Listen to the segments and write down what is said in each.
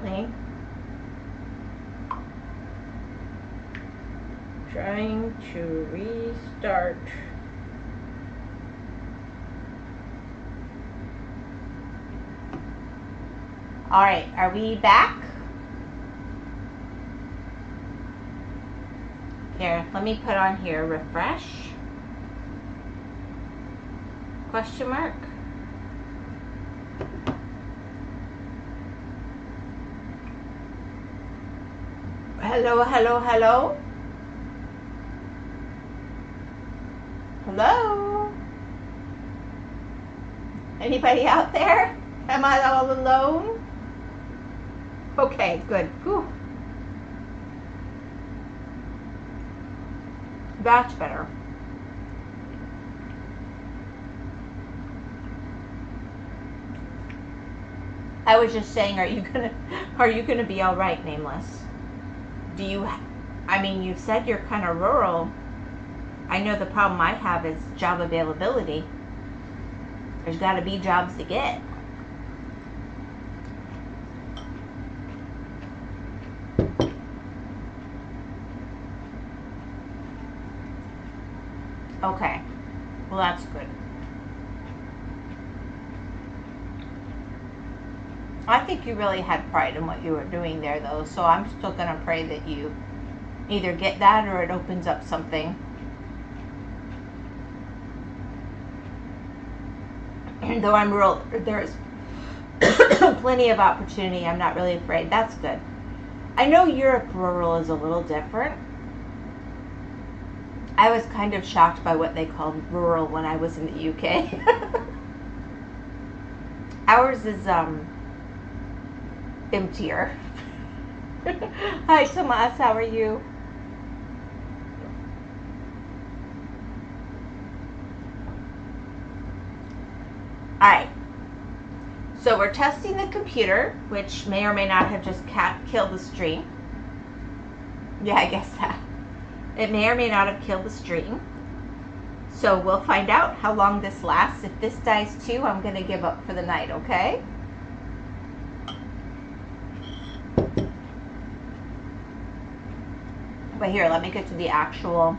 apparently. Trying to restart. All right, are we back? Here, let me put on here, refresh. Question mark. Hello, hello, hello. Hello? Anybody out there? Am I all alone? Okay, good. Whew. That's better. I was just saying, are you gonna be all right, Nameless? Do you? I mean, you said you're kind of rural. I know the problem I have is job availability. There's got to be jobs to get. Okay, well that's good. I think you really had pride in what you were doing there, though, so I'm still going to pray that you either get that or it opens up something. Though I'm rural, there's plenty of opportunity. I'm not really afraid. That's good. I know Europe rural is a little different. I was kind of shocked by what they called rural when I was in the UK. Ours is emptier. Hi Tomas, how are you? Alright, so we're testing the computer, which may or may not have just killed the stream. Yeah, I guess that. It may or may not have killed the stream. So we'll find out how long this lasts. If this dies too, I'm going to give up for the night, okay? But here, let me get to the actual.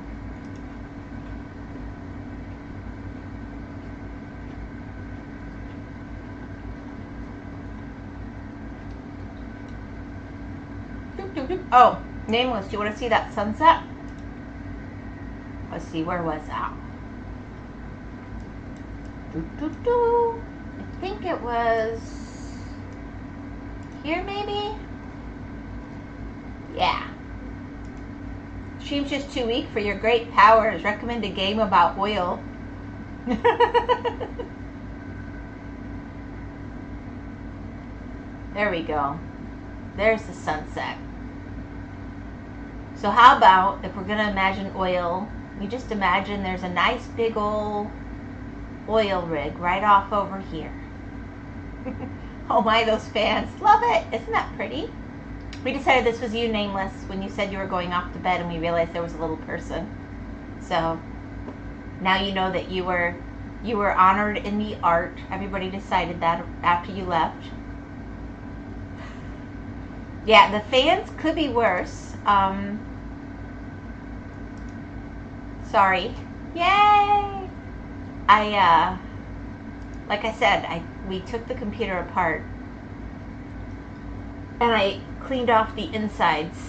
Oh, Nameless, do you want to see that sunset? Let's see, where was that? I think it was here, maybe? Yeah. Stream's just too weak for your great powers. Recommend a game about oil. There we go. There's the sunset. So how about, if we're going to imagine oil, you just imagine there's a nice big old oil rig right off over here. Oh my, those fans. Love it. Isn't that pretty? We decided this was you, Nameless, when you said you were going off to bed, and we realized there was a little person. So now you know that you were honored in the art. Everybody decided that after you left. Yeah, the fans could be worse. Sorry. Yay! Like I said, we took the computer apart and I cleaned off the insides.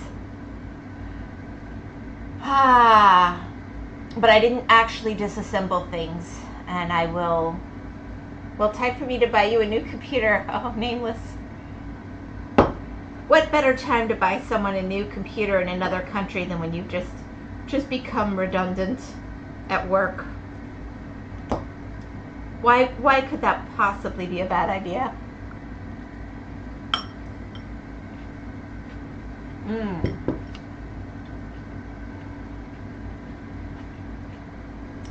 But I didn't actually disassemble things, and I will. Well, time for me to buy you a new computer. Oh, Nameless. What better time to buy someone a new computer in another country than when you've just become redundant at work? Why could that possibly be a bad idea?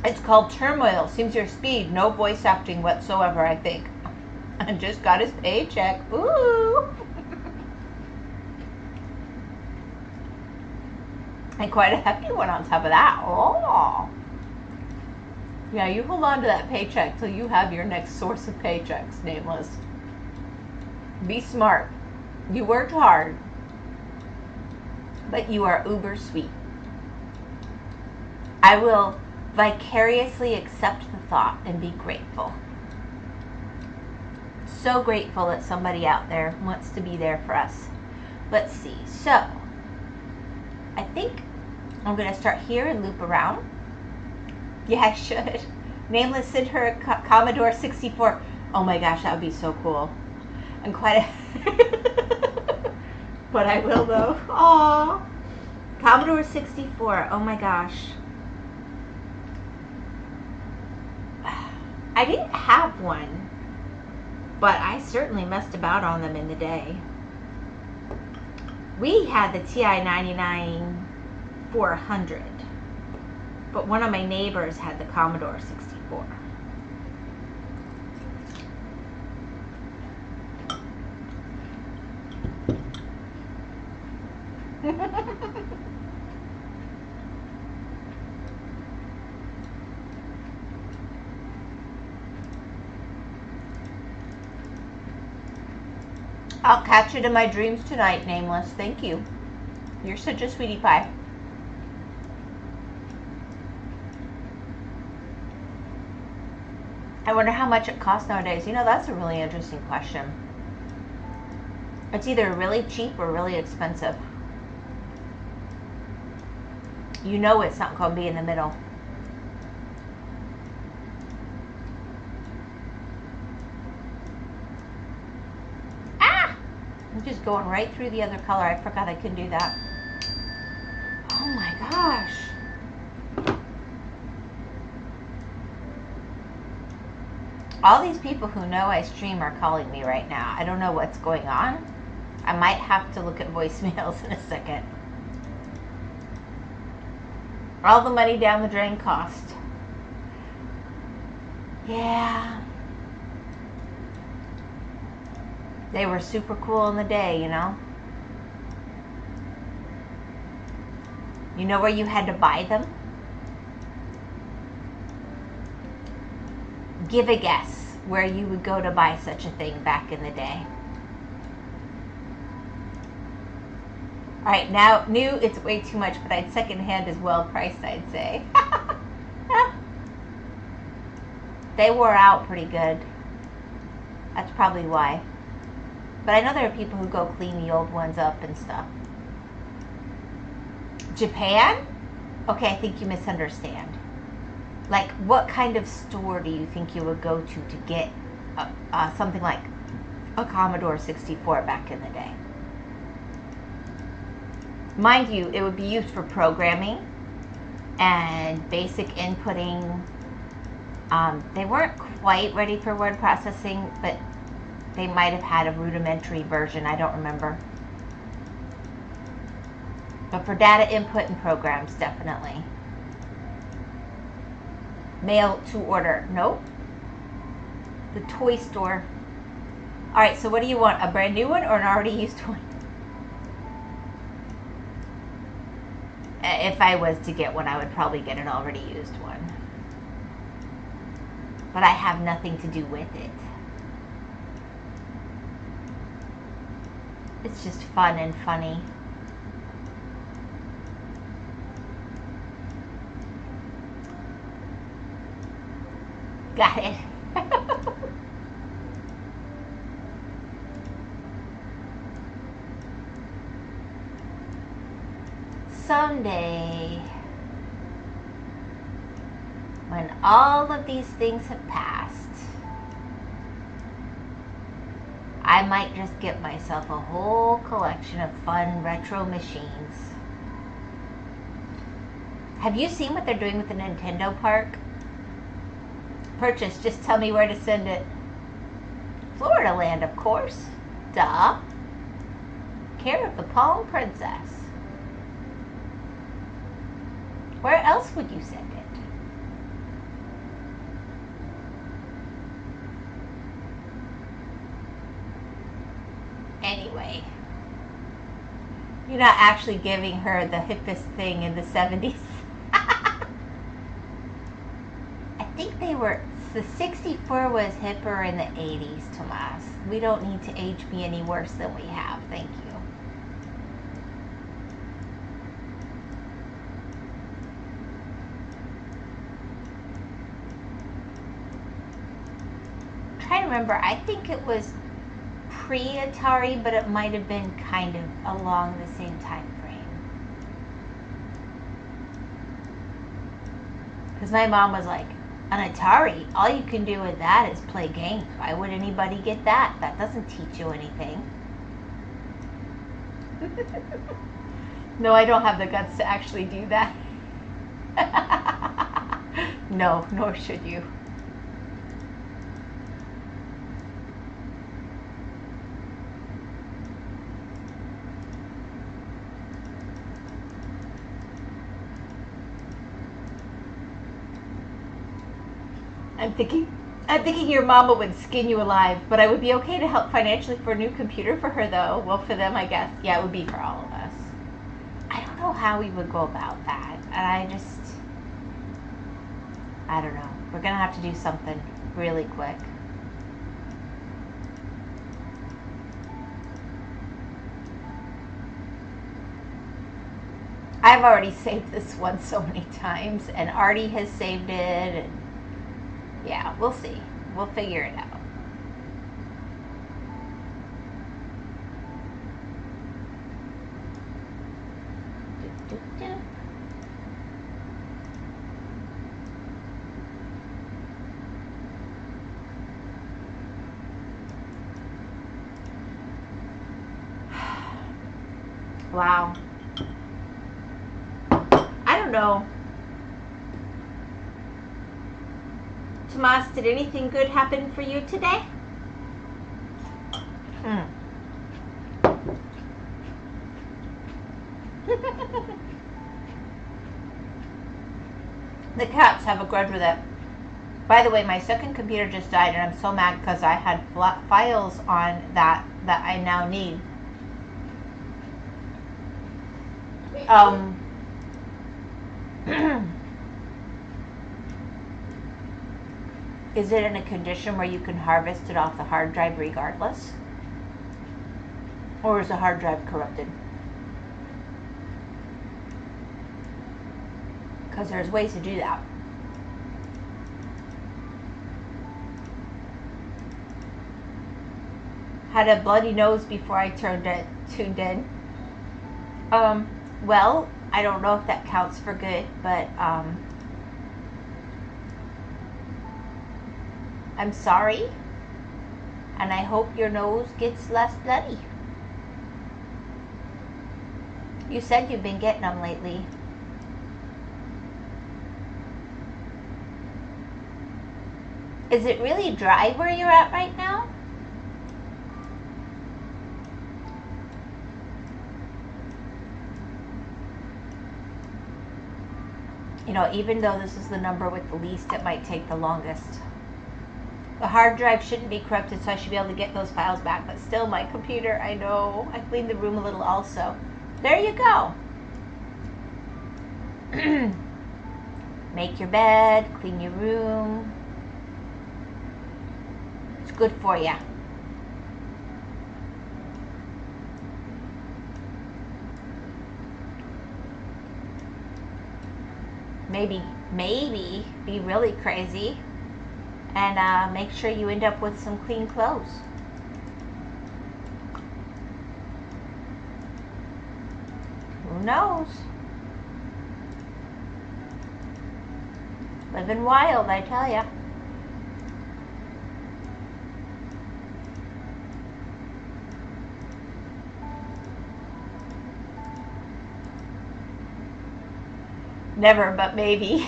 It's called Turmoil. Seems your speed. No voice acting whatsoever, I think. And just got his paycheck. Ooh! And quite a hefty one on top of that. Oh! Yeah, you hold on to that paycheck till you have your next source of paychecks, Nameless. Be smart. You worked hard, but you are uber sweet. I will vicariously accept the thought and be grateful. So grateful that somebody out there wants to be there for us. Let's see. So, I think I'm going to start here and loop around. Yeah, I should. Nameless sent her a Commodore 64. Oh my gosh, that would be so cool. And quite a... But I will though. Aww. Commodore 64. Oh my gosh. I didn't have one, but I certainly messed about on them in the day. We had the TI-99 400, but one of my neighbors had the Commodore 64. I'll catch it in my dreams tonight, Nameless. Thank you. You're such a sweetie pie. I wonder how much it costs nowadays. You know, that's a really interesting question. It's either really cheap or really expensive. You know it's not going to be in the middle. Ah! I'm just going right through the other color. I forgot I could do that. Oh my gosh. All these people who know I stream are calling me right now. I don't know what's going on. I might have to look at voicemails in a second. All the money down the drain cost. Yeah. They were super cool in the day, you know. You know where you had to buy them? Give a guess where you would go to buy such a thing back in the day. Alright, now, new, it's way too much, but I'd secondhand is well priced, I'd say. They wore out pretty good. That's probably why. But I know there are people who go clean the old ones up and stuff. Japan? Okay, I think you misunderstand. Like, what kind of store do you think you would go to get something like a Commodore 64 back in the day? Mind you, it would be used for programming and basic inputting. They weren't quite ready for word processing, but they might have had a rudimentary version. I don't remember. But for data input and programs, definitely. Mail to order. Nope. The toy store. Alright, so what do you want? A brand new one or an already used one? If I was to get one, I would probably get an already used one. But I have nothing to do with it. It's just fun and funny. Got it. Someday, when all of these things have passed, I might just get myself a whole collection of fun retro machines. Have you seen what they're doing with the Nintendo Park? Purchase, just tell me where to send it. Florida Land, of course. Duh. Care of the Palm Princess. Where else would you send it? Anyway. You're not actually giving her the hippest thing in the 70s. I think they were the 64 was hipper in the 80s, Tomas. We don't need to age me any worse than we have. Thank you. I'm trying to remember. I think it was pre-Atari, but it might have been kind of along the same time frame. Because my mom was like, an Atari, all you can do with that is play games. Why would anybody get that? That doesn't teach you anything. No, I don't have the guts to actually do that. No, nor should you. I'm thinking your mama would skin you alive, but I would be okay to help financially for a new computer for her, though. Well, for them, I guess. Yeah, it would be for all of us. I don't know how we would go about that. And I don't know. We're going to have to do something really quick. I've already saved this one so many times, and Artie has saved it, and yeah, we'll see. We'll figure it out. Wow. I don't know. Tomas, did anything good happen for you today? The cats have a grudge with it. By the way, my second computer just died, and I'm so mad because I had files on that I now need. Is it in a condition where you can harvest it off the hard drive regardless? Or is the hard drive corrupted? Because there's ways to do that. Had a bloody nose before I tuned in. Well, I don't know if that counts for good, but I'm sorry, and I hope your nose gets less bloody. You said you've been getting them lately. Is it really dry where you're at right now? You know, even though this is the number with the least, it might take the longest. The hard drive shouldn't be corrupted, so I should be able to get those files back. But still, my computer, I know. I cleaned the room a little also. There you go. Make your bed, clean your room. It's good for you. Maybe be really crazy and make sure you end up with some clean clothes. Who knows? Living wild, I tell ya. Never, but maybe.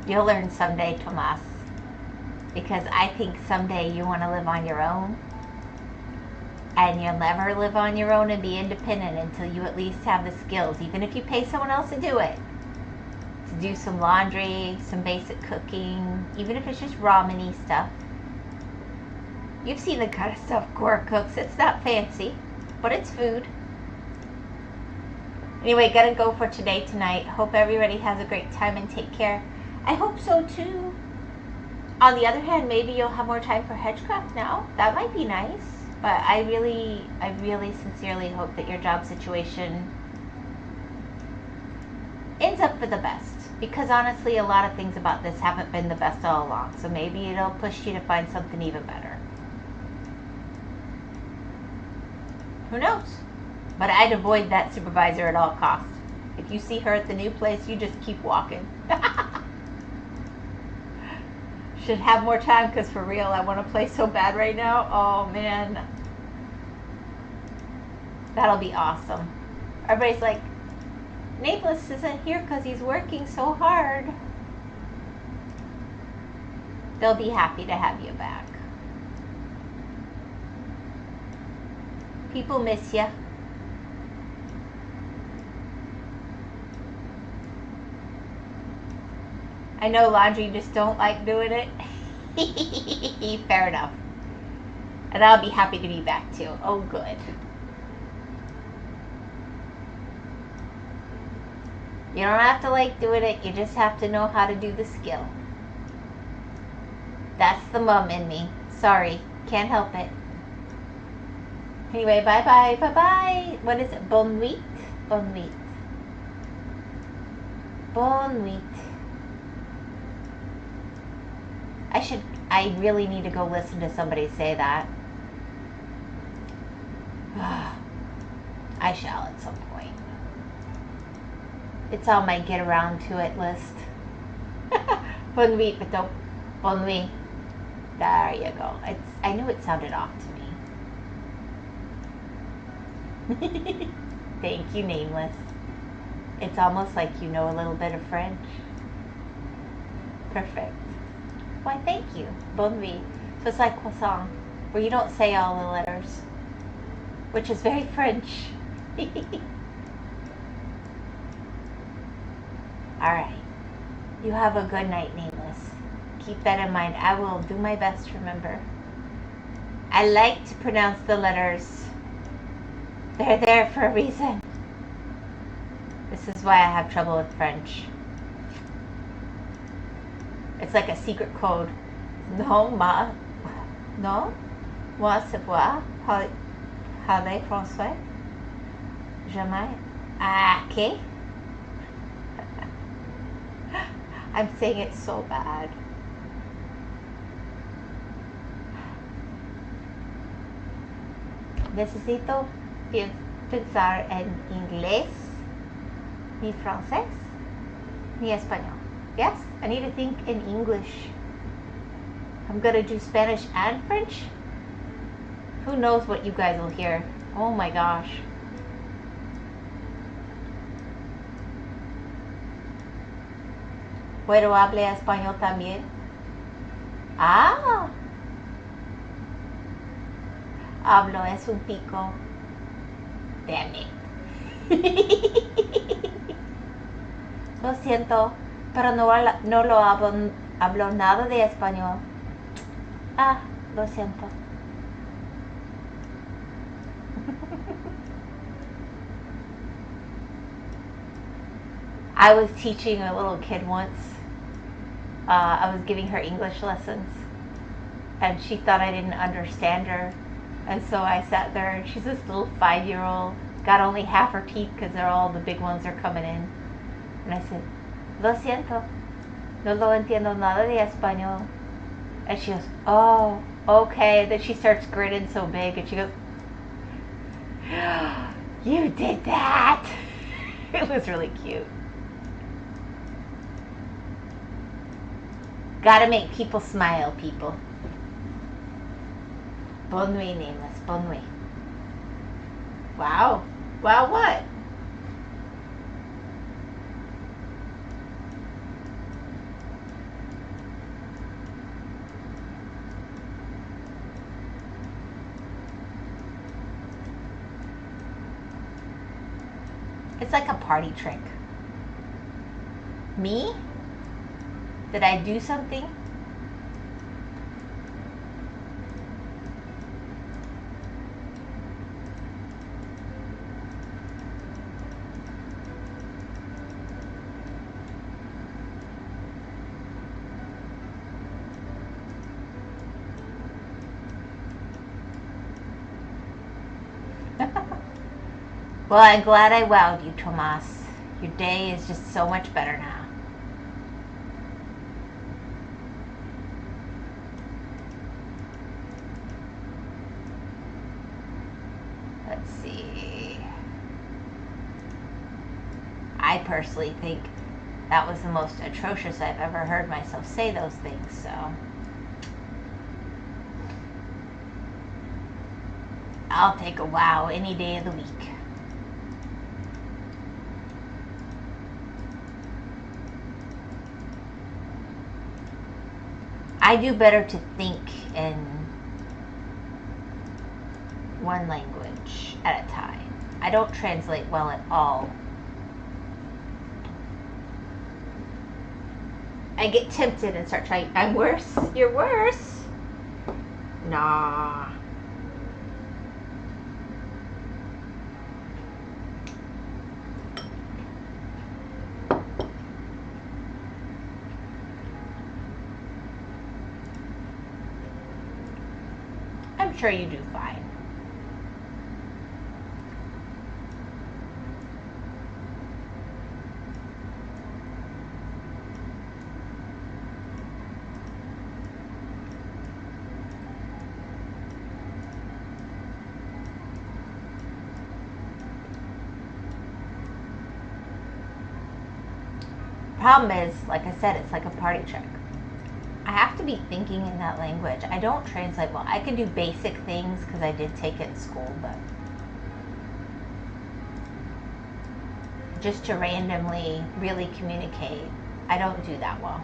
You'll learn someday, Tomas. Because I think someday you want to live on your own. And you'll never live on your own and be independent until you at least have the skills, even if you pay someone else to do it. To do some laundry, some basic cooking, even if it's just ramen-y stuff. You've seen the kind of stuff Cora cooks. It's not fancy, but it's food. Anyway, gotta go for tonight. Hope everybody has a great time and take care. I hope so too. On the other hand, maybe you'll have more time for hedgecraft now. That might be nice. But I really sincerely hope that your job situation ends up for the best. Because honestly, a lot of things about this haven't been the best all along. So maybe it'll push you to find something even better. Who knows? But I'd avoid that supervisor at all costs. If you see her at the new place, you just keep walking. Should have more time because for real, I want to play so bad right now. Oh man. That'll be awesome. Everybody's like, Nameless isn't here because he's working so hard. They'll be happy to have you back. People miss you. I know laundry just don't like doing it. Fair enough. And I'll be happy to be back too. Oh, good. You don't have to like doing it. You just have to know how to do the skill. That's the mom in me. Sorry. Can't help it. Anyway, bye-bye. Bye-bye. What is it? Bonne nuit? Bonne nuit. Bonne nuit. I really need to go listen to somebody say that. I shall at some point. It's on my get around to it list. Bonne nuit, but don't. Bonne nuit. There you go. I knew it sounded off to me. Thank you, Nameless. It's almost like you know a little bit of French. Perfect. Why, thank you. Bonne nuit. So it's like croissant, where you don't say all the letters, which is very French. Alright. You have a good night, Nameless. Keep that in mind. I will do my best to remember. I like to pronounce the letters. They're there for a reason. This is why I have trouble with French. It's like a secret code. Non, moi savoir parler français. Jamais. Okay. I'm saying it so bad. Necesito pensar en inglés, ni francés, ni español. Yes, I need to think in English. I'm gonna do Spanish and French. Who knows what you guys will hear? Oh my gosh. ¿Puedo hablar español también? Ah. Hablo es un pico. Damn it. Lo siento, pero no lo hablo nada de español. Ah, lo siento. I was teaching a little kid once. I was giving her English lessons, and she thought I didn't understand her. And so I sat there, and she's this little 5-year-old, got only half her teeth because the big ones are coming in. And I said, lo siento, no lo entiendo nada de español. And she goes, oh, okay. Then she starts grinning so big, and she goes, you did that. It was really cute. Gotta make people smile, people. Bonne nuit, Nameless. Bonne nuit. Wow. Wow, what? It's like a party trick. Me? Did I do something? Well, I'm glad I wowed you, Tomas. Your day is just so much better now. Let's see. I personally think that was the most atrocious I've ever heard myself say those things, so. I'll take a wow any day of the week. I do better to think in one language at a time. I don't translate well at all. I get tempted and start trying. I'm worse. You're worse. Nah. I'm sure you do fine. Problem is, like I said, it's like a party trick. I have to be thinking in that language. I don't translate well. I can do basic things because I did take it in school, but just to randomly really communicate, I don't do that well.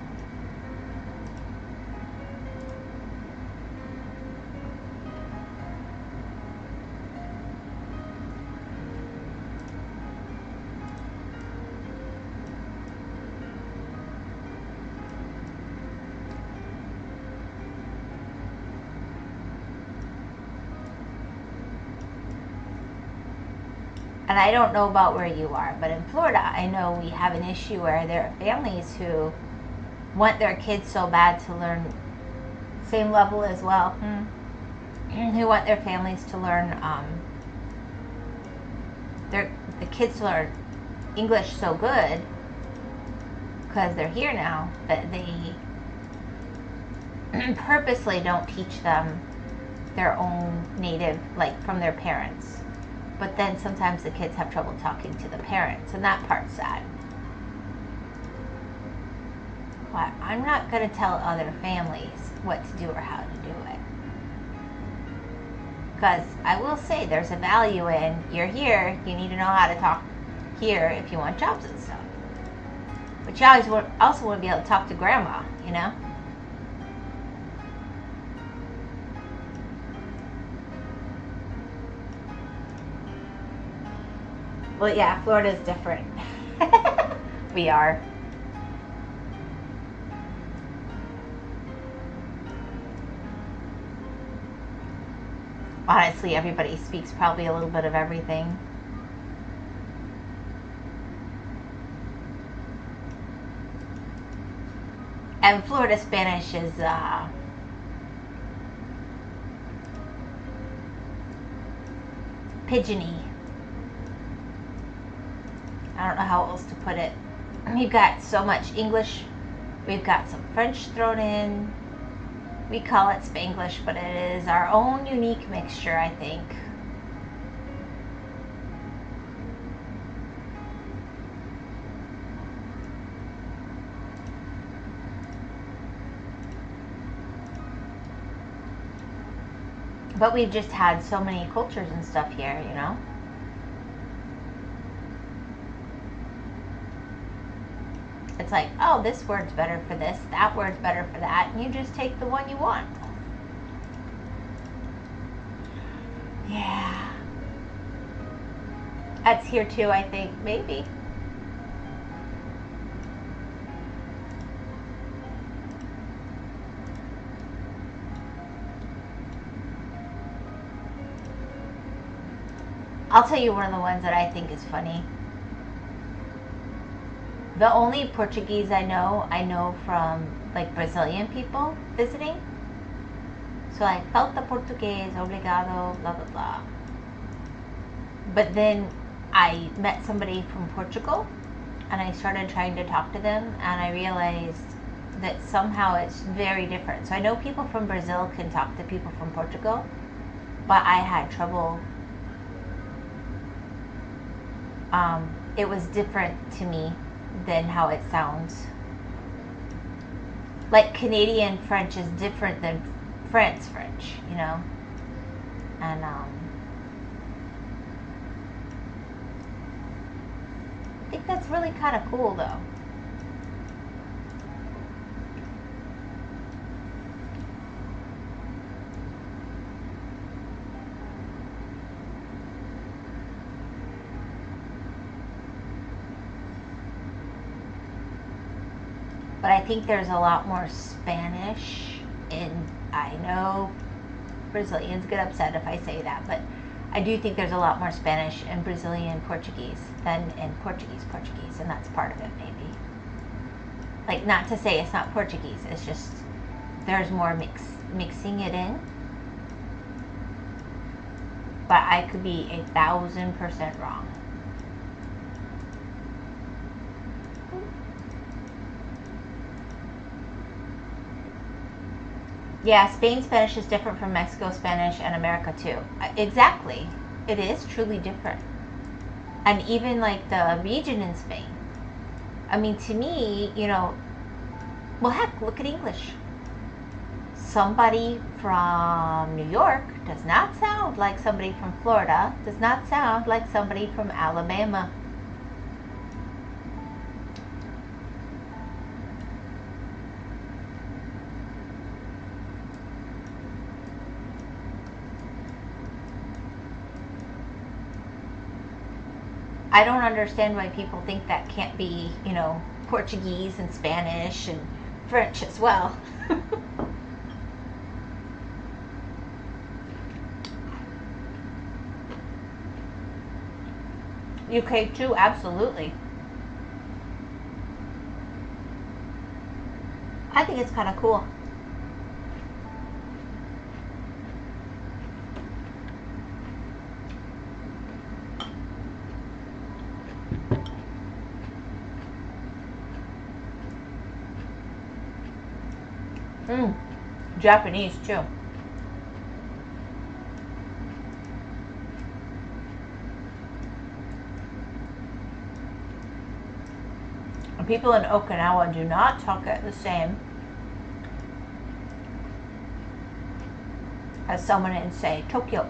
And I don't know about where you are, but in Florida, I know we have an issue where there are families who want their kids so bad to learn, same level as well, who want their families to learn, the kids to learn English so good, because they're here now, that they purposely don't teach them their own native, like from their parents. But then sometimes the kids have trouble talking to the parents, and that part's sad. But I'm not going to tell other families what to do or how to do it. Because I will say there's a value in, you're here, you need to know how to talk here if you want jobs and stuff. But you also want to be able to talk to grandma, you know? Well, yeah, Florida's different. We are. Honestly, everybody speaks probably a little bit of everything. And Florida Spanish is pigeony. I don't know how else to put it. We've got so much English. We've got some French thrown in. We call it Spanglish, but it is our own unique mixture, I think. But we've just had so many cultures and stuff here, you know? It's like, oh, this word's better for this, that word's better for that, and you just take the one you want. Yeah. That's here too, I think. Maybe. I'll tell you one of the ones that I think is funny. The only Portuguese I know from like Brazilian people visiting. So like, falta português, obrigado, blah, blah, blah. But then I met somebody from Portugal and I started trying to talk to them, and I realized that somehow it's very different. So I know people from Brazil can talk to people from Portugal, but I had trouble. It was different to me than how it sounds. Like Canadian French is different than France French, you know? And I think that's really kind of cool though. But I think there's a lot more Spanish I know Brazilians get upset if I say that, but I do think there's a lot more Spanish in Brazilian Portuguese than in Portuguese, and that's part of it maybe. Like, not to say it's not Portuguese, it's just there's more mixing it in. But I could be 1,000% wrong. Yeah, Spain Spanish is different from Mexico Spanish and America too. Exactly. It is truly different. And even like the region in Spain. I mean, to me, you know, well, heck, look at English. Somebody from New York does not sound like somebody from Florida, does not sound like somebody from Alabama. I don't understand why people think that can't be, you know, Portuguese and Spanish and French as well. UK too, absolutely. I think it's kind of cool. Japanese too. And people in Okinawa do not talk it the same as someone in, say, Tokyo.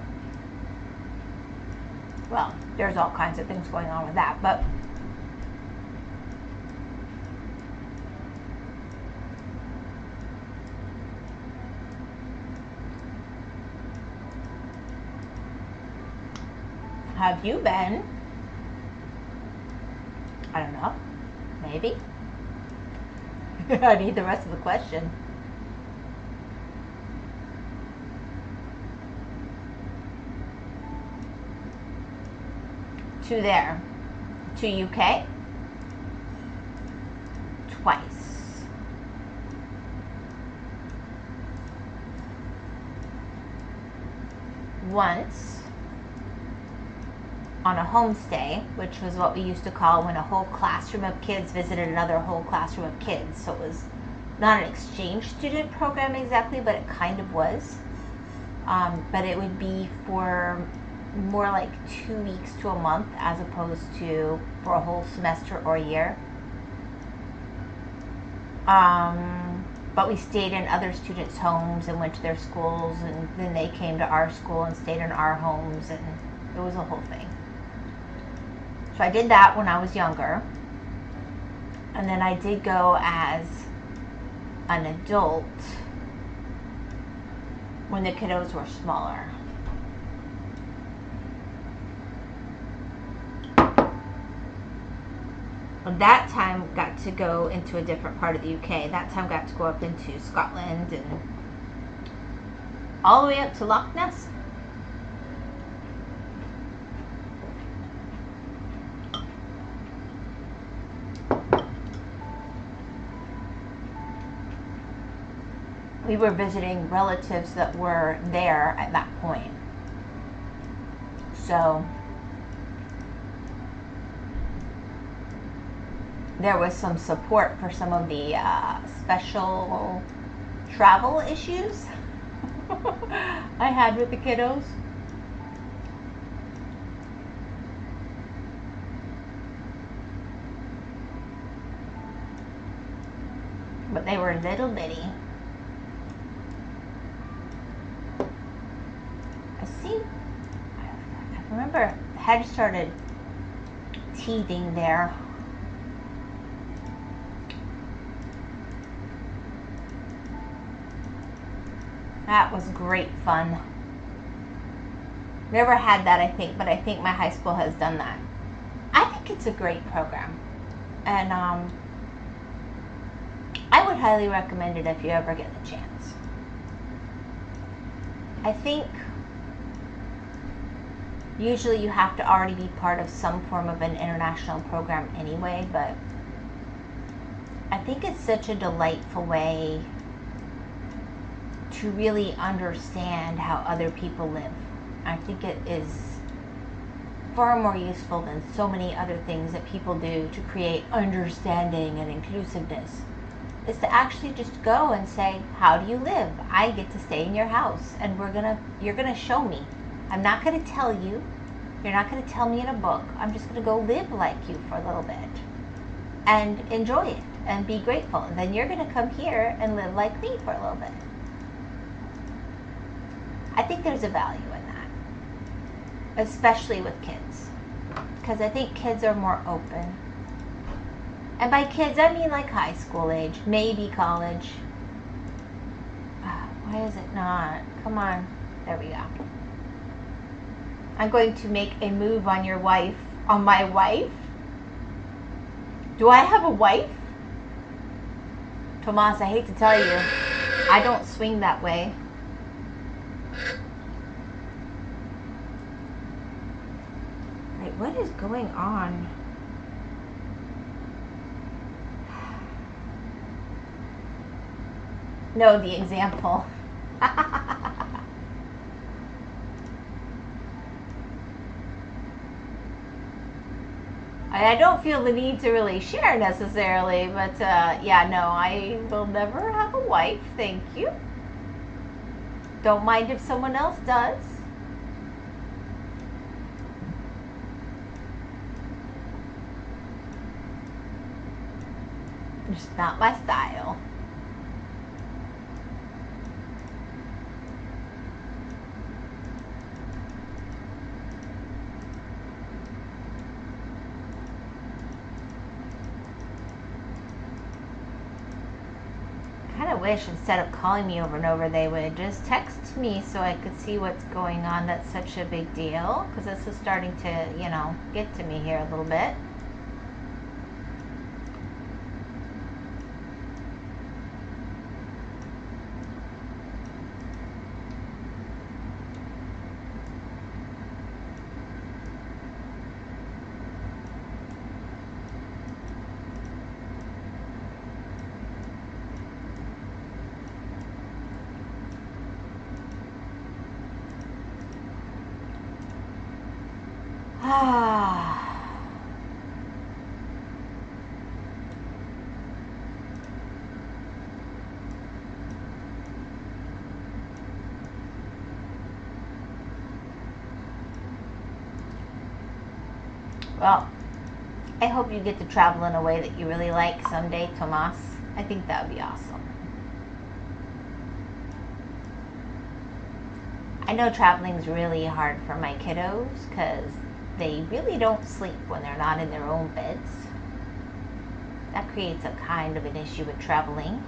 Well, there's all kinds of things going on with that, but have you been? I don't know. Maybe. I need the rest of the question. To there. To UK? Twice. Once on a homestay, which was what we used to call when a whole classroom of kids visited another whole classroom of kids. So it was not an exchange student program exactly, but it kind of was. But it would be for more like 2 weeks to a month as opposed to for a whole semester or year. But we stayed in other students' homes and went to their schools, and then they came to our school and stayed in our homes, and it was a whole thing. So I did that when I was younger. And then I did go as an adult when the kiddos were smaller. Well, that time got to go into a different part of the UK. That time got to go up into Scotland and all the way up to Loch Ness. We were visiting relatives that were there at that point. So there was some support for some of the special travel issues I had with the kiddos. But they were little bitty. I remember head started teething there. That was great fun. Never had that, I think, but I think my high school has done that. I think it's a great program. And I would highly recommend it if you ever get the chance. I think usually you have to already be part of some form of an international program anyway, but I think it's such a delightful way to really understand how other people live. I think it is far more useful than so many other things that people do to create understanding and inclusiveness. Is to actually just go and say, how do you live? I get to stay in your house, and you're gonna show me. I'm not gonna tell you. You're not gonna tell me in a book. I'm just gonna go live like you for a little bit and enjoy it and be grateful. And then you're gonna come here and live like me for a little bit. I think there's a value in that, especially with kids, because I think kids are more open. And by kids, I mean like high school age, maybe college. Why is it not? Come on. There we go. I'm going to make a move on your wife. On my wife? Do I have a wife? Tomas, I hate to tell you, I don't swing that way. Wait, what is going on? No, the example. I don't feel the need to really share necessarily, but yeah, no, I will never have a wife, thank you. Don't mind if someone else does. It's not my style. I wish instead of calling me over and over, they would just text me so I could see what's going on. That's such a big deal, because this is starting to, you know, get to me here a little bit. Well, I hope you get to travel in a way that you really like someday, Tomas. I think that would be awesome. I know traveling's really hard for my kiddos because they really don't sleep when they're not in their own beds. That creates a kind of an issue with traveling.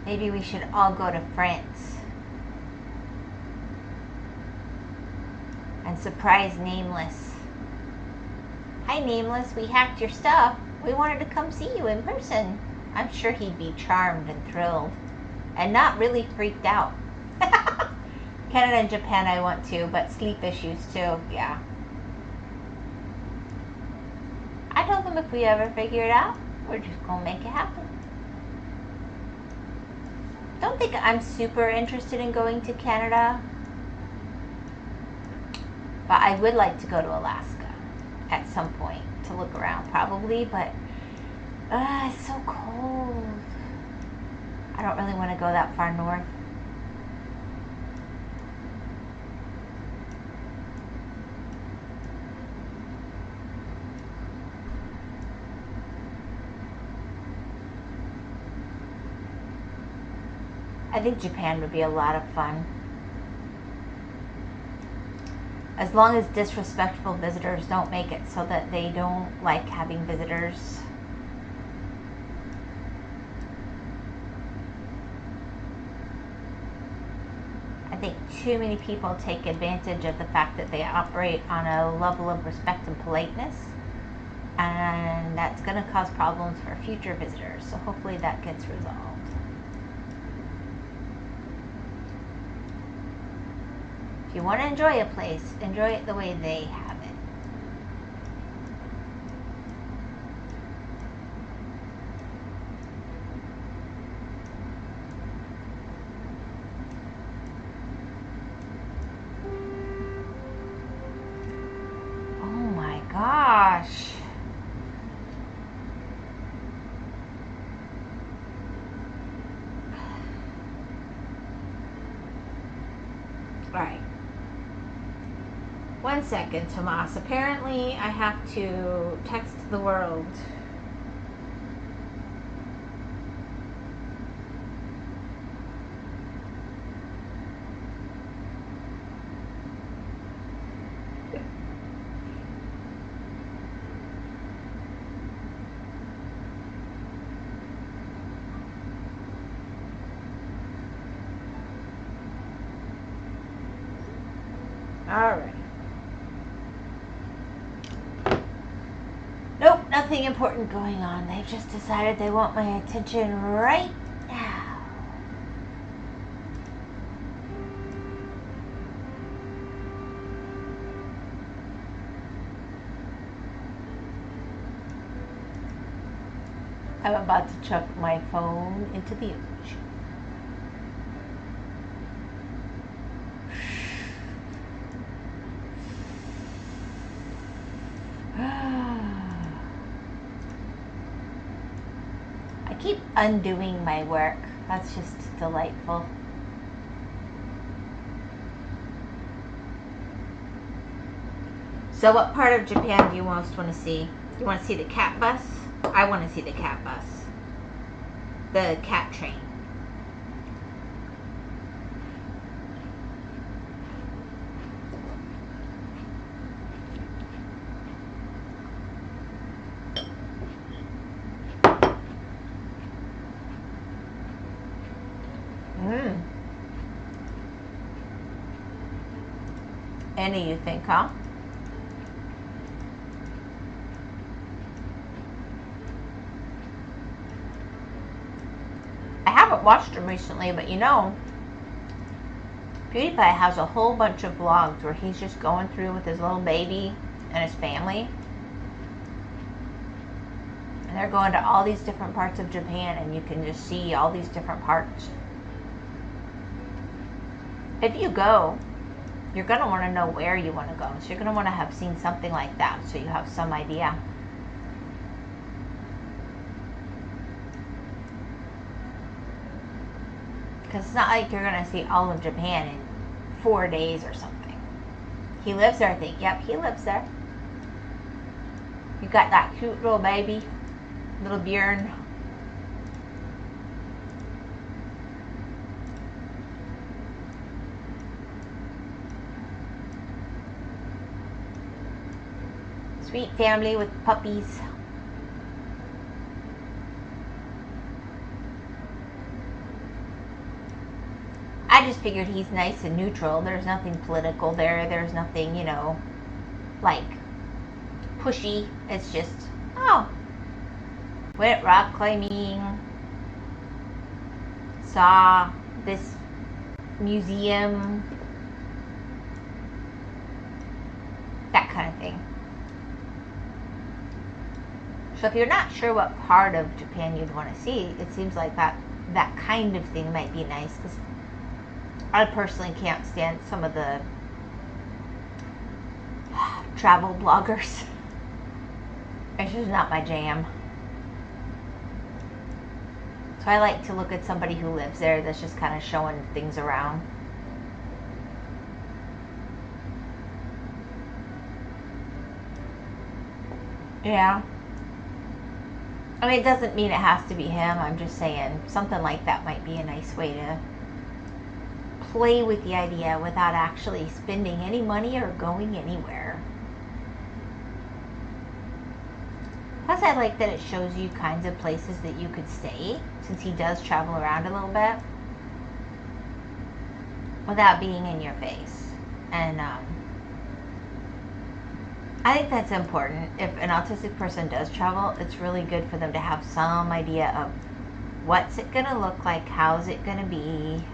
Maybe we should all go to France and surprise Nameless. Hi Nameless, we hacked your stuff. We wanted to come see you in person. I'm sure he'd be charmed and thrilled and not really freaked out. Canada and Japan I want to, but sleep issues too, yeah. I told them if we ever figure it out, we're just gonna make it happen. Don't think I'm super interested in going to Canada, but I would like to go to Alaska at some point to look around probably, but it's so cold. I don't really want to go that far north. I think Japan would be a lot of fun. As long as disrespectful visitors don't make it so that they don't like having visitors. I think too many people take advantage of the fact that they operate on a level of respect and politeness, and that's going to cause problems for future visitors, so hopefully that gets resolved. If you want to enjoy a place, enjoy it the way they have it. Oh my gosh. All right. 1 second, Tomas. Apparently, I have to text the world. All right. Nope, nothing important going on. They've just decided they want my attention right now. I'm about to chuck my phone into the ocean. I keep undoing my work. That's just delightful. So what part of Japan do you most want to see? You want to see the cat bus? I want to see the cat bus. The cat train. Any you think, huh? I haven't watched him recently, but you know, PewDiePie has a whole bunch of vlogs where he's just going through with his little baby and his family. And they're going to all these different parts of Japan, and you can just see all these different parts. If you go, you're going to want to know where you want to go. So you're going to want to have seen something like that so you have some idea. Because it's not like you're going to see all of Japan in 4 days or something. He lives there, I think. Yep, he lives there. You got that cute little baby, little Björn. Sweet family with puppies. I just figured he's nice and neutral. There's nothing political there. There's nothing, you know, like pushy. It's just, oh, went rock climbing, saw this museum, thing. So if you're not sure what part of Japan you'd want to see, it seems like that kind of thing might be nice, because I personally can't stand some of the travel bloggers. It's just not my jam. So I like to look at somebody who lives there that's just kind of showing things around. Yeah. I mean, it doesn't mean it has to be him. I'm just saying something like that might be a nice way to play with the idea without actually spending any money or going anywhere. Plus, I like that it shows you kinds of places that you could stay, since he does travel around a little bit without being in your face. And I think that's important. If an autistic person does travel, it's really good for them to have some idea of what's it going to look like, how's it going to be.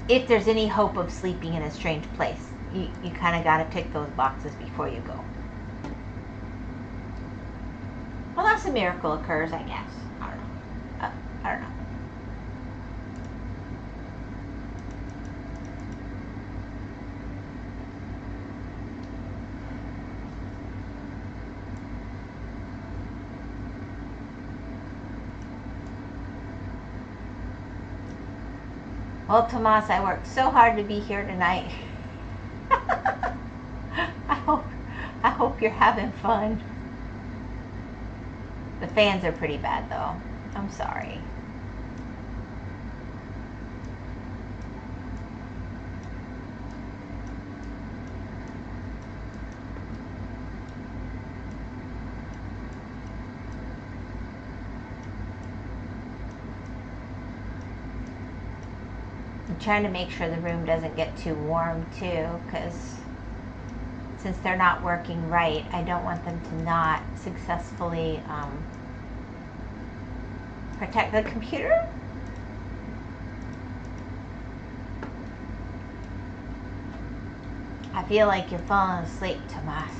If there's any hope of sleeping in a strange place, you kind of got to tick those boxes before you go. Unless a miracle occurs, I guess. I don't know. I don't know. Well, Tomas, I worked so hard to be here tonight. I hope you're having fun. The fans are pretty bad, though. I'm sorry. I'm trying to make sure the room doesn't get too warm, too, because since they're not working right, I don't want them to not successfully protect the computer. I feel like you're falling asleep, Tomas.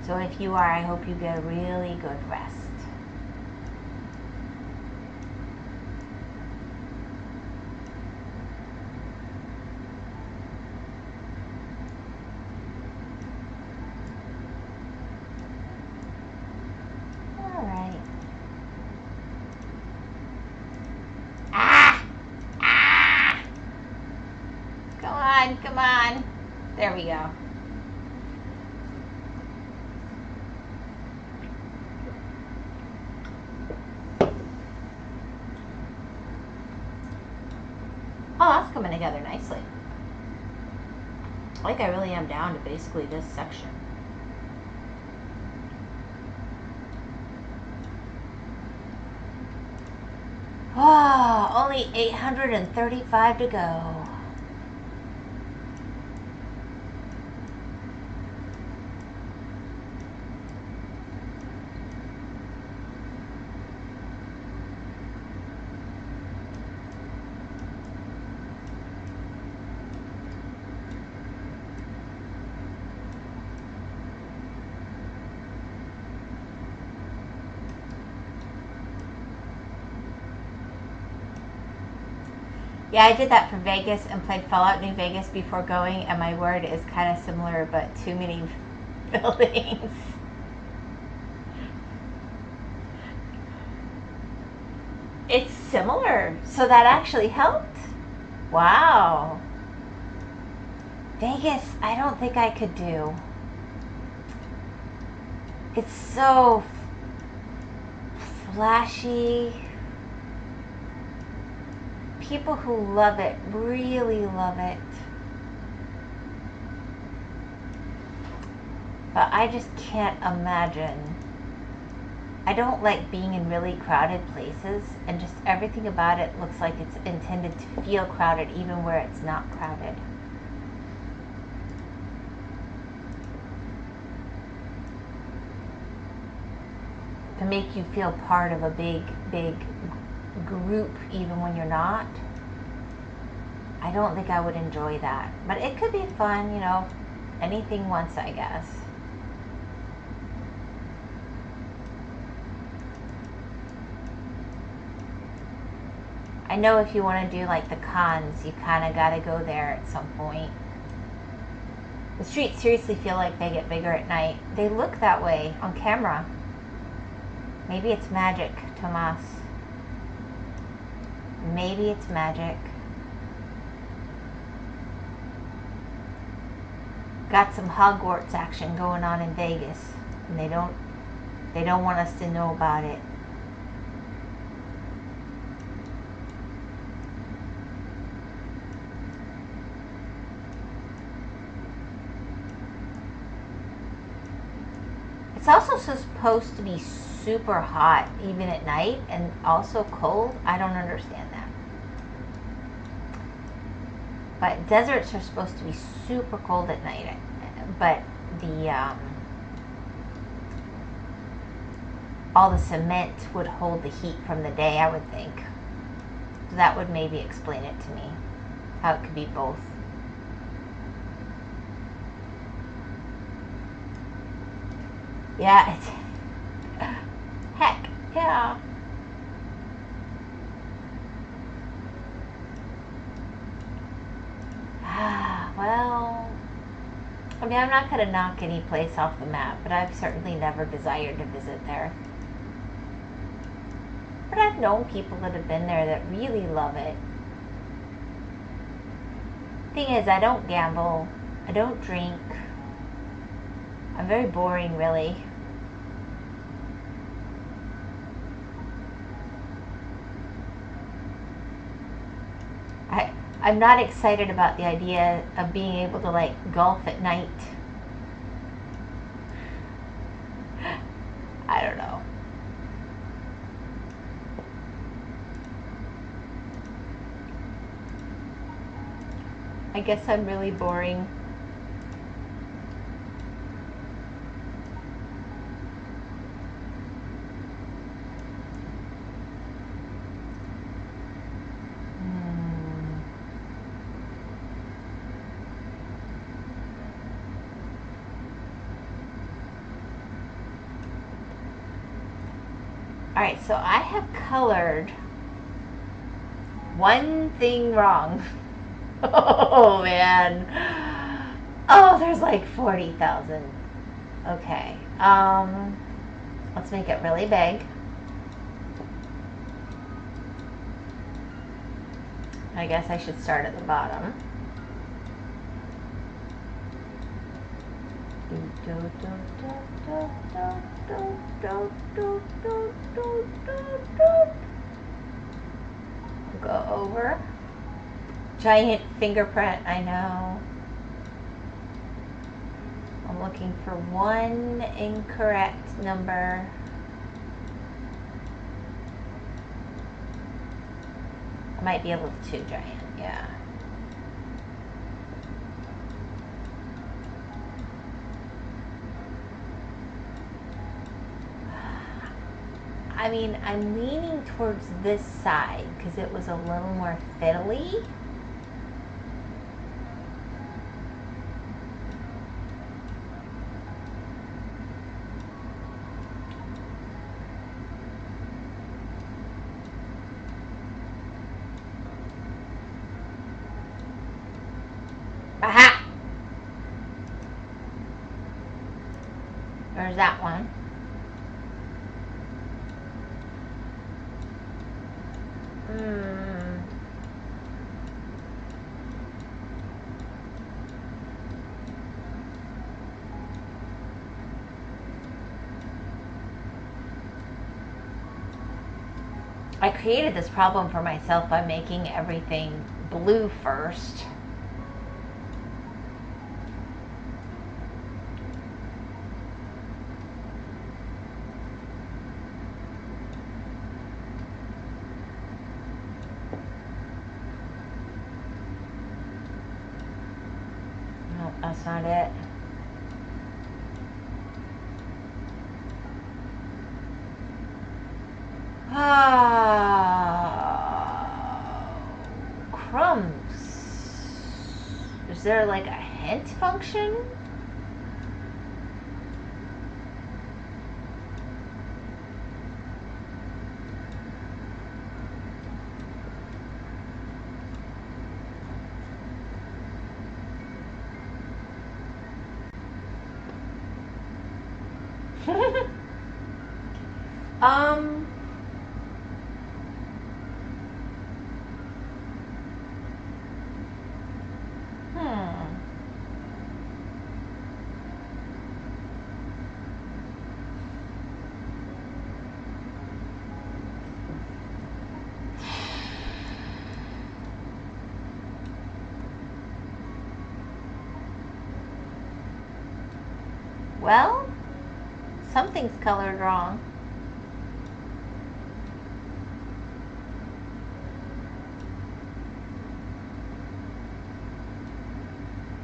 So if you are, I hope you get a really good rest. Come on. There we go. Oh, that's coming together nicely. Like I really am down to basically this section. Oh, only 835 to go. Yeah, I did that for Vegas and played Fallout New Vegas before going, and my word is kind of similar, but too many buildings. It's similar, so that actually helped. Wow. Vegas, I don't think I could do. It's so flashy. People who love it really love it. But I just can't imagine. I don't like being in really crowded places, and just everything about it looks like it's intended to feel crowded even where it's not crowded. To make you feel part of a big group even when you're not. I don't think I would enjoy that. But it could be fun, you know, anything once, I guess. I know if you want to do like the cons, you kind of got to go there at some point. The streets seriously feel like they get bigger at night. They look that way on camera. Maybe it's magic, Tomas. Maybe it's magic. Got some Hogwarts action going on in Vegas, and they don't want us to know about it. It's also supposed to be super hot even at night and also cold. I don't understand that. But deserts are supposed to be super cold at night. But all the cement would hold the heat from the day, I would think. So that would maybe explain it to me, how it could be both. Yeah, it's heck, yeah. Well, I mean, I'm not going to knock any place off the map, but I've certainly never desired to visit there. But I've known people that have been there that really love it. Thing is, I don't gamble, I don't drink. I'm very boring, really. I'm not excited about the idea of being able to like golf at night. I don't know. I guess I'm really boring. Alright, so I have colored one thing wrong. Oh, man. Oh, there's like 40,000. Okay. Let's make it really big. I guess I should start at the bottom. Go over. Giant fingerprint, I know. I'm looking for one incorrect number. I might be a little too giant, yeah. I mean, I'm leaning towards this side because it was a little more fiddly. Aha! There's that one. I created this problem for myself by making everything blue first. No, that's not it. there like a hint function? Well, something's colored wrong.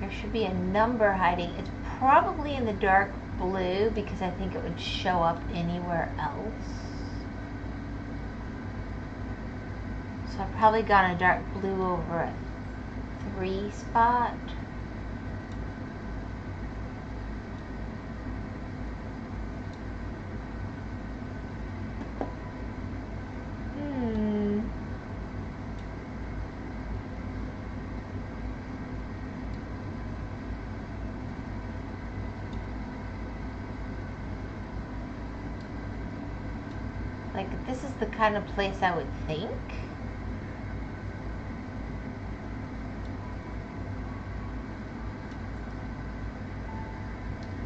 There should be a number hiding. It's probably in the dark blue because I think it would show up anywhere else. So I've probably gone a dark blue over a 3 spot. Like, this is the kind of place I would think.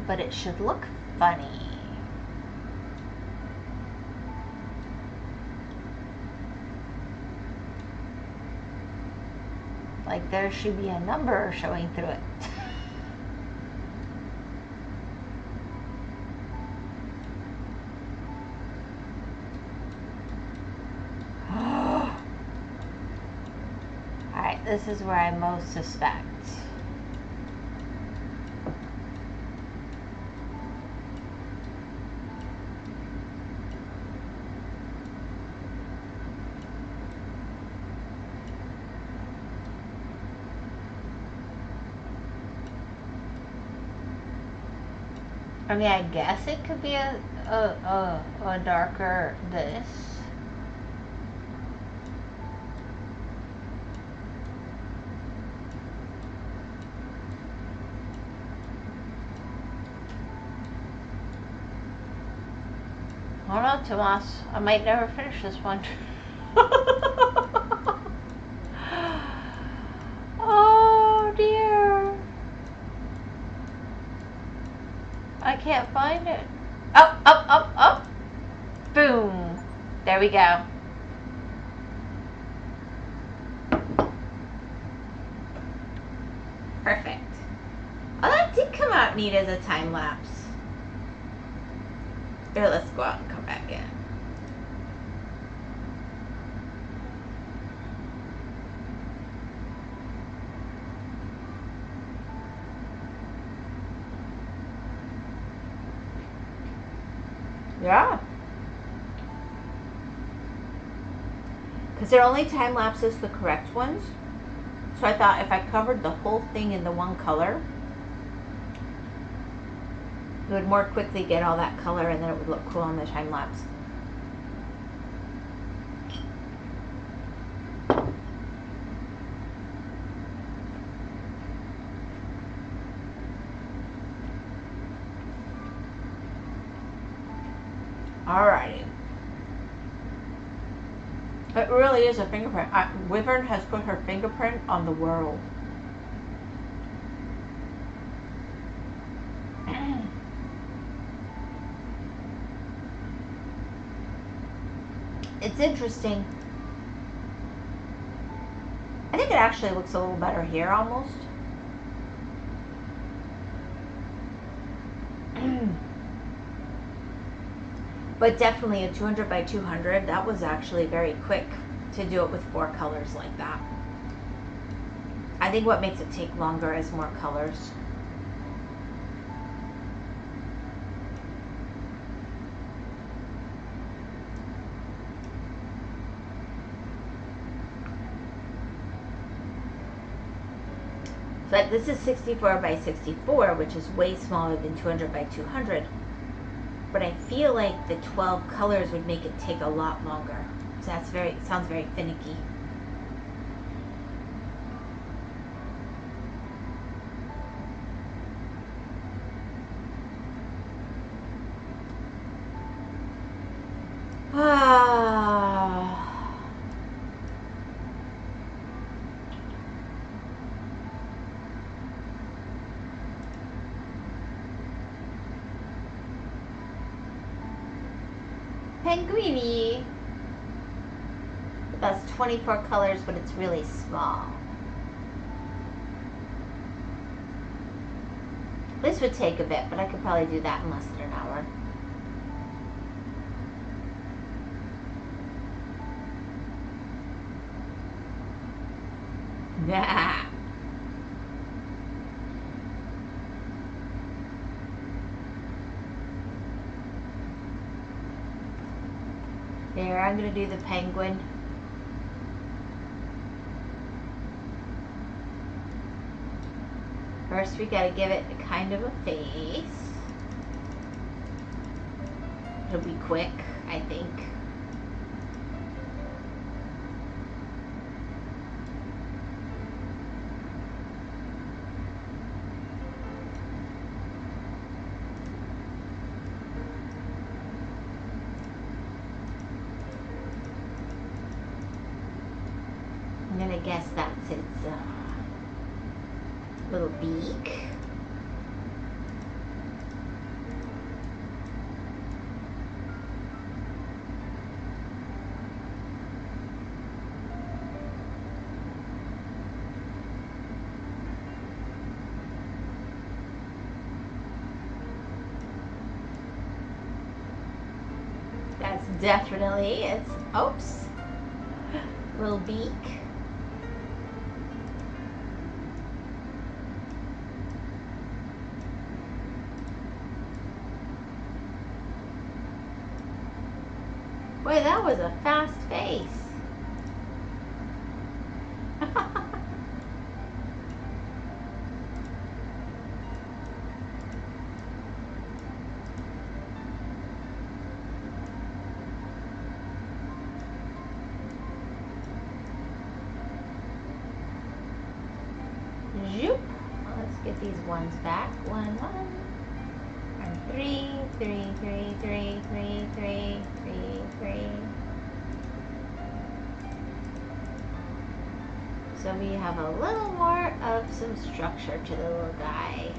But it should look funny. Like, there should be a number showing through it. Alright, this is where I most suspect. I mean, I guess it could be a darker this. I don't know, Tomas. I might never finish this one. Oh dear. I can't find it. Up, up, up, up. Boom. There we go. Perfect. Oh, that did come out neat as a time lapse. Here, let's go out and come back in. Yeah. Because they're only time lapses the correct ones. So I thought if I covered the whole thing in the one color, it would more quickly get all that color and then it would look cool on the time lapse. Alrighty. It really is a fingerprint. Wyvern has put her fingerprint on the world. It's interesting. I think it actually looks a little better here almost. But definitely a 200 by 200, that was actually very quick to do it with 4 colors like that. I think what makes it take longer is more colors. But this is 64 by 64, which is way smaller than 200 by 200. But I feel like the 12 colors would make it take a lot longer. So it sounds very finicky. Penguini. That's 24 colors, but it's really small. This would take a bit, but I could probably do that in less than an hour. Nah. There, I'm gonna do the penguin. First, we gotta give it a kind of a face. It'll be quick, I think. I'm gonna guess that's its little beak. That's definitely its, oops, little beak. Boy, that was a fast face. Zoop. Well, let's get these ones back. 1, 1. And 3, 3, 3, 3, 3, 3, 3, 3. So we have a little more of some structure to the little guy.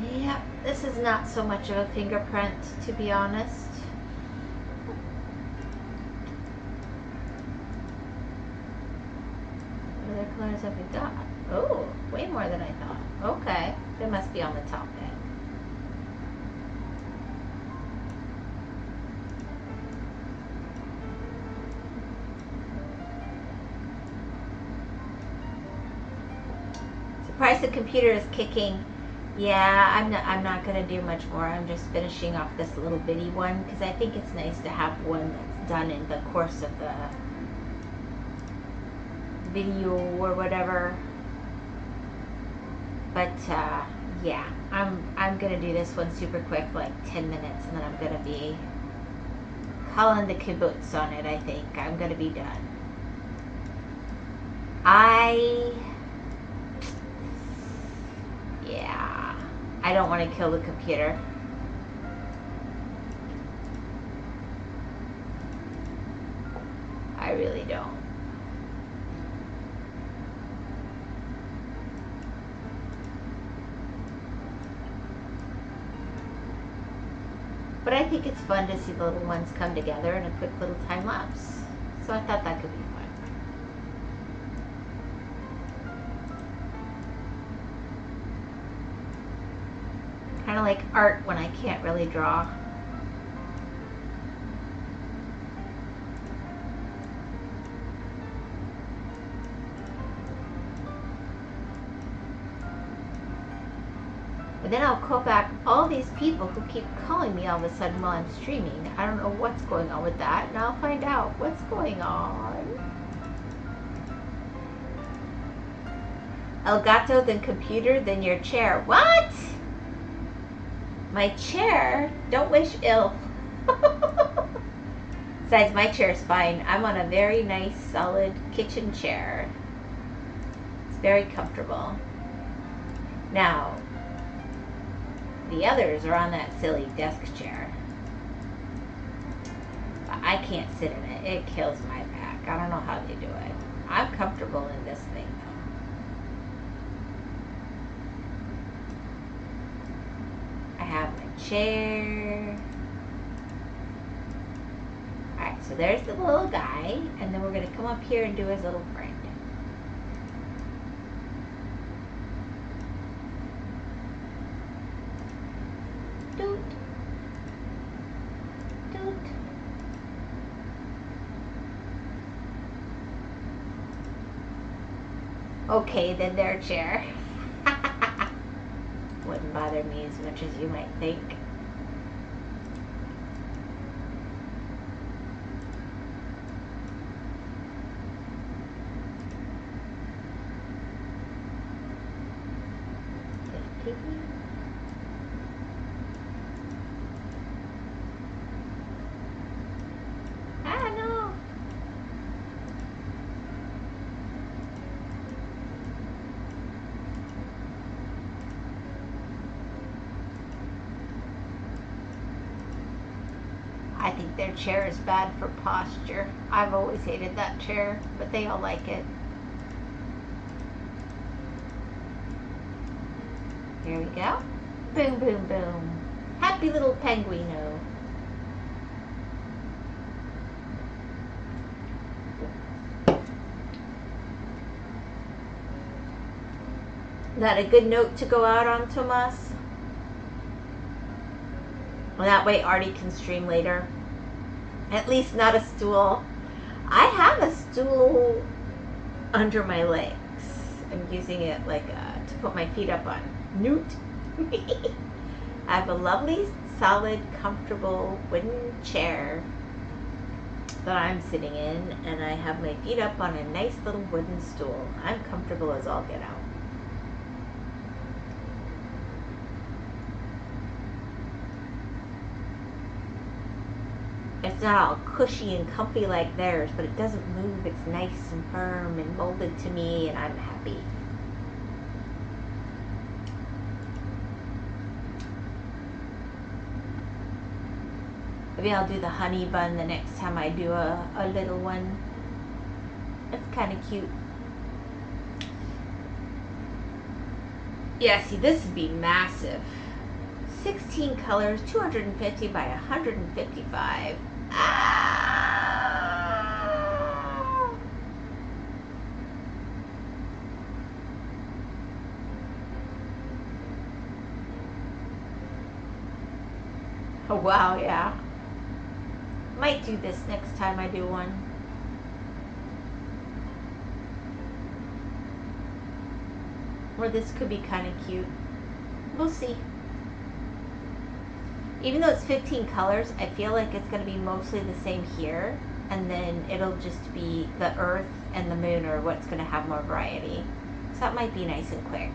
Yep, this is not so much of a fingerprint, to be honest. What other colors have we got? Oh, way more than I thought. Okay, they must be on the top then. Surprised the computer is kicking. Yeah, I'm not gonna do much more. I'm just finishing off this little bitty one because I think it's nice to have one that's done in the course of the video or whatever. But yeah, I'm gonna do this one super quick, like 10 minutes, and then I'm gonna be calling the kibbutz on it. I think I'm gonna be done. Yeah, I don't want to kill the computer. I really don't. I think it's fun to see the little ones come together in a quick little time lapse. So I thought that could be fun. Kind of like art when I can't really draw. And then I'll call back all these people who keep calling me all of a sudden while I'm streaming. I don't know what's going on with that, and I'll find out what's going on. Elgato, then computer, then your chair. What? My chair? Don't wish ill. Besides, my chair's fine. I'm on a very nice, solid kitchen chair. It's very comfortable. Now, the others are on that silly desk chair. I can't sit in it. It kills my back. I don't know how they do it. I'm comfortable in this thing, though. I have my chair. Alright, so there's the little guy, and then we're going to come up here and do his little friend. Doot. Doot. Okay, then their chair. Wouldn't bother me as much as you might think. I think their chair is bad for posture. I've always hated that chair, but they all like it. Here we go. Boom, boom, boom. Happy little penguino. Is that a good note to go out on, Tomas? Well, that way Artie can stream later. At least not a stool. I have a stool under my legs. I'm using it like to put my feet up on. Newt. I have a lovely, solid, comfortable wooden chair that I'm sitting in, and I have my feet up on a nice little wooden stool. I'm comfortable as all get out. It's not all cushy and comfy like theirs, but it doesn't move. It's nice and firm and molded to me, and I'm happy. Maybe I'll do the honey bun the next time I do a little one. It's kind of cute. Yeah, see, this would be massive. 16 colors, 250 by 155. Ah! Oh, wow, yeah. Might do this next time I do one. Or this could be kind of cute. We'll see. Even though it's 15 colors, I feel like it's going to be mostly the same here, and then it'll just be the earth and the moon are what's going to have more variety. So that might be nice and quick.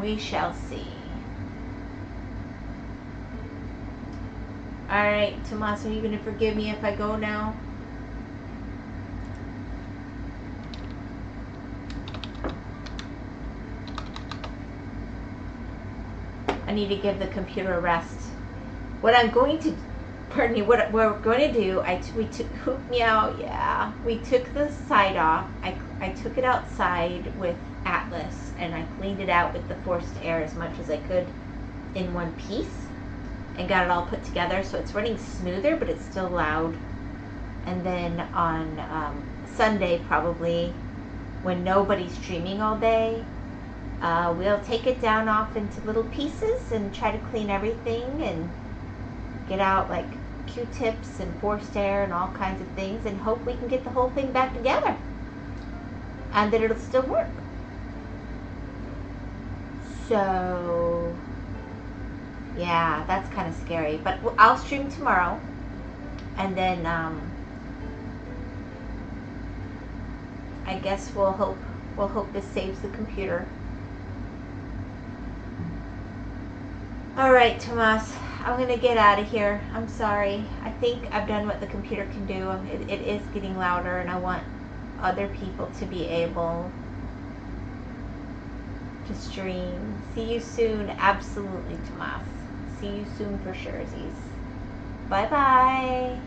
We shall see. Alright, Tomas, are you going to forgive me if I go now? I need to give the computer a rest. What I'm going to, pardon me, what we're going to do, we took we took the side off. I took it outside with Atlas, and I cleaned it out with the forced air as much as I could. in one piece and got it all put together, so it's running smoother, but it's still loud. And then on Sunday, probably, when nobody's streaming all day, we'll take it down off into little pieces and try to clean everything and get out like Q-tips and forced air and all kinds of things, and hope we can get the whole thing back together and that it'll still work. So yeah, that's kind of scary, but I'll stream tomorrow, and then I guess we'll hope this saves the computer. All right, Tomas, I'm gonna get out of here. I'm sorry. I think I've done what the computer can do. It is getting louder, and I want other people to be able to stream. See you soon. Absolutely, Tomas. See you soon for sure, Aziz. Bye-bye.